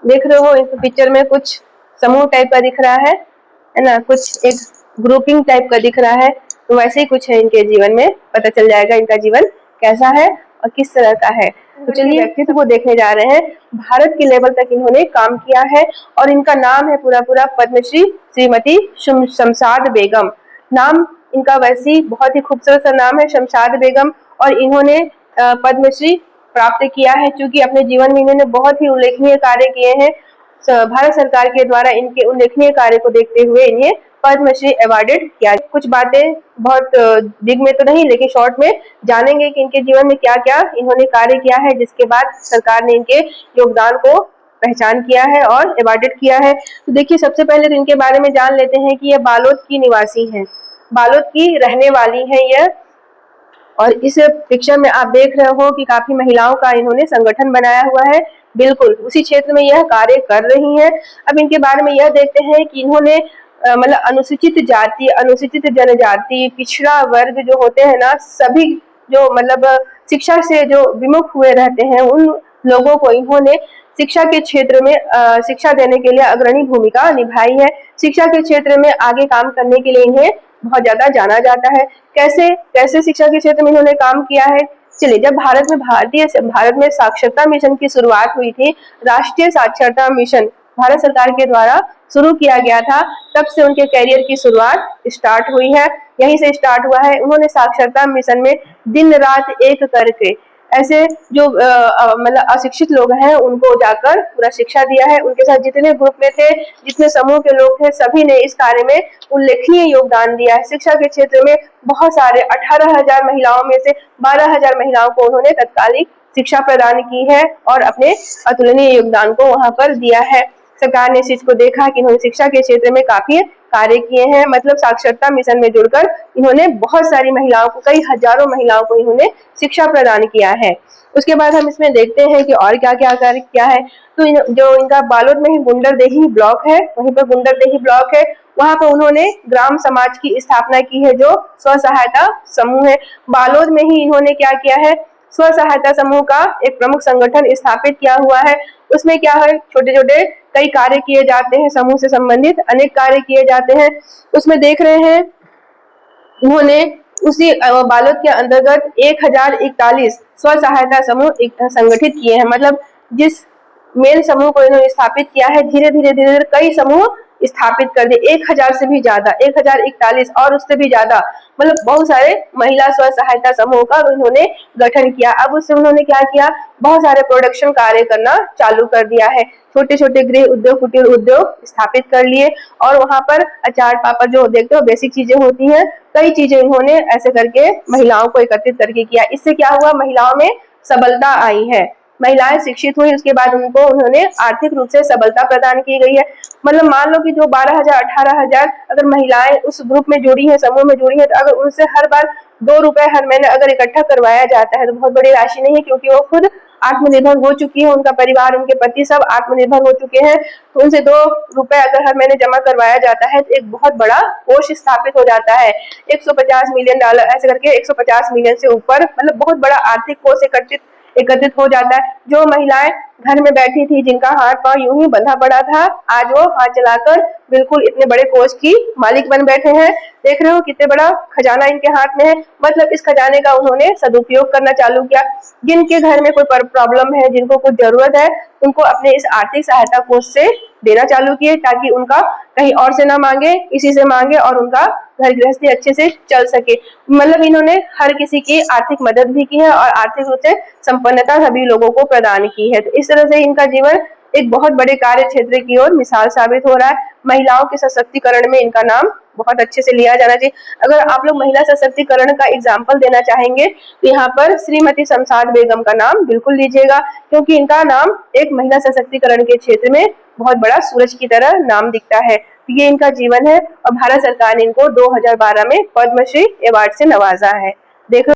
देख रहे हो इस पिक्चर में कुछ समूह टाइप का दिख रहा है ना, कुछ एक ग्रुपिंग टाइप का दिख रहा है। तो वैसे ही कुछ है इनके जीवन में, पता चल जाएगा इनका जीवन कैसा है और किस तरह का है। तो चलिए व्यक्तित्व को देखने जा रहे हैं। भारत के लेवल तक इन्होंने काम किया है और इनका नाम है पूरा पूरा पद्मश्री श्रीमती शमशाद बेगम। नाम इनका वैसे ही बहुत ही खूबसूरत सा नाम है, शमशाद बेगम। और इन्होंने पद्मश्री प्राप्त किया है क्योंकि अपने जीवन में इन्होंने बहुत ही उल्लेखनीय कार्य किए हैं। भारत सरकार के द्वारा इनके उल्लेखनीय कार्य को देखते हुए इन्हें पद्मश्री अवार्डेड किया। कुछ बातें बहुत बिग में तो नहीं, लेकिन शॉर्ट में जानेंगे कि इनके जीवन में क्या क्या इन्होंने कार्य किया है, जिसके बाद सरकार ने इनके योगदान को पहचान किया है और अवार्डेड किया है। तो देखिए, सबसे पहले तो इनके बारे में जान लेते हैं कि यह बालोद की निवासी हैं, बालोद की रहने वाली हैं यह। और इस पिक्चर में आप देख रहे हो कि काफी महिलाओं का इन्होंने संगठन बनाया हुआ है, बिल्कुल उसी क्षेत्र में यह कार्य कर रही हैं। अब इनके बारे में यह देखते हैं कि इन्होंने मतलब अनुसूचित जाति, अनुसूचित जनजाति, पिछड़ा वर्ग जो होते हैं ना, सभी जो मतलब शिक्षा से जो विमुख हुए रहते हैं, उन लोगों को इन्होंने शिक्षा के क्षेत्र में शिक्षा देने के लिए अग्रणी भूमिका निभाई है। शिक्षा के क्षेत्र में आगे काम करने के लिए इन्हें बहुत ज्यादा जाना जाता है। कैसे कैसे शिक्षा के क्षेत्र में इन्होंने काम किया है। चलिए, जब भारत में साक्षरता मिशन की शुरुआत हुई थी, राष्ट्रीय साक्षरता मिशन भारत सरकार के द्वारा शुरू किया गया था, तब से उनके करियर की शुरुआत स्टार्ट हुई है, यहीं से स्टार्ट हुआ है। उन्होंने साक्षरता मिशन में दिन रात एक करके ऐसे जो मतलब अशिक्षित लोग हैं उनको जाकर पूरा शिक्षा दिया है। उनके साथ जितने ग्रुप में थे, जितने समूह के लोग थे, सभी ने इस कार्य में उल्लेखनीय योगदान दिया है। शिक्षा के क्षेत्र में बहुत सारे 18,000 महिलाओं में से 12,000 महिलाओं को उन्होंने तत्कालिक शिक्षा प्रदान की है और अपने अतुलनीय योगदान को वहां पर दिया है। सरकार ने इस चीज को देखा कि इन्होंने शिक्षा के क्षेत्र में काफी कार्य किए हैं, मतलब साक्षरता मिशन में जुड़कर इन्होंने बहुत सारी महिलाओं को, कई हजारों महिलाओं को इन्होंने शिक्षा प्रदान किया है। उसके बाद हम इसमें देखते हैं कि और क्या क्या कार्य किया है। तो जो इनका बालोद में ही गुंडरदेही ब्लॉक है, वहीं पर गुंडरदेही ब्लॉक है, वहां पर उन्होंने ग्राम समाज की स्थापना की है, जो स्व सहायता समूह है। बालोद में ही इन्होंने क्या किया है, स्व सहायता समूह का एक प्रमुख संगठन स्थापित किया हुआ है। उसमें क्या है, छोटे छोटे कई कार्य किए जाते हैं, समूह से संबंधित अनेक कार्य किए जाते हैं। उसमें देख रहे हैं उन्होंने उसी बालोद के अंतर्गत 1041 स्व सहायता समूह संगठित किए हैं। मतलब जिस मेन समूह को इन्होंने स्थापित किया है, धीरे धीरे कई समूह स्थापित कर दिए, 1000 से भी ज्यादा, 1041 और उससे भी ज्यादा, मतलब बहुत सारे महिला स्व सहायता समूह का इन्होंने गठन किया। अब उससे उन्होंने क्या किया, बहुत सारे प्रोडक्शन कार्य करना चालू कर दिया है। छोटे छोटे गृह उद्योग, कुटीर उद्योग स्थापित कर लिए और वहां पर अचार पापड़ जो देखते हो बेसिक चीजें होती हैं, कई चीजें इन्होंने ऐसे करके महिलाओं को एकत्रित करके किया। इससे क्या हुआ, महिलाओं में सबलता आई है, महिलाएं शिक्षित हुई, उसके बाद उन्होंने आर्थिक रूप से सबलता प्रदान की गई है। मतलब मान लो कि जो 12,000 18,000 अगर महिलाएं उस ग्रुप में जुड़ी है, समूह में जुड़ी है, तो अगर उनसे हर बार 2 रुपए हर महीने अगर इकट्ठा करवाया जाता है तो बहुत बड़ी राशि नहीं है, क्योंकि वो खुद आत्मनिर्भर हो चुकी है, उनका परिवार, उनके पति सब आत्मनिर्भर हो चुके हैं। तो उनसे 2 रुपए अगर हर महीने जमा करवाया जाता है तो एक बहुत बड़ा कोष स्थापित हो जाता है। $150 मिलियन ऐसे करके 150 मिलियन से ऊपर, मतलब बहुत बड़ा आर्थिक कोष एकत्रित हो जाता है। जो महिलाएं घर में बैठी थी, जिनका हाथ पांव यूं ही बंधा पड़ा था, आज वो हाथ चलाकर बिल्कुल इतने बड़े कोष की मालिक बन बैठे हैं। देख रहे हो कितने बड़ा खजाना इनके हाथ में है। मतलब इस खजाने का उन्होंने सदुपयोग करना चालू किया। जिनके घर में कोई प्रॉब्लम है, जिनको कुछ जरूरत है, उनको अपने इस आर्थिक सहायता कोष से देना चालू किए, ताकि उनका कहीं और से ना मांगे, इसी से मांगे और उनका घर गृहस्थी अच्छे से चल सके। मतलब इन्होंने हर किसी की आर्थिक मदद भी की है और आर्थिक रूप से संपन्नता सभी लोगों को प्रदान की है। तो इस तरह से इनका जीवन एक बहुत बड़े कार्य क्षेत्र की ओर मिसाल साबित हो रहा है। महिलाओं के सशक्तिकरण में इनका नाम बहुत अच्छे से लिया जाना चाहिए। अगर आप लोग महिला सशक्तिकरण का एग्जाम्पल देना चाहेंगे तो यहाँ पर श्रीमती शमशाद बेगम का नाम बिल्कुल लीजिएगा, क्योंकि इनका नाम एक महिला सशक्तिकरण के क्षेत्र में बहुत बड़ा सूरज की तरह नाम दिखता है। ये इनका जीवन है और भारत सरकार ने इनको 2012 में पद्मश्री अवार्ड से नवाजा है। देखो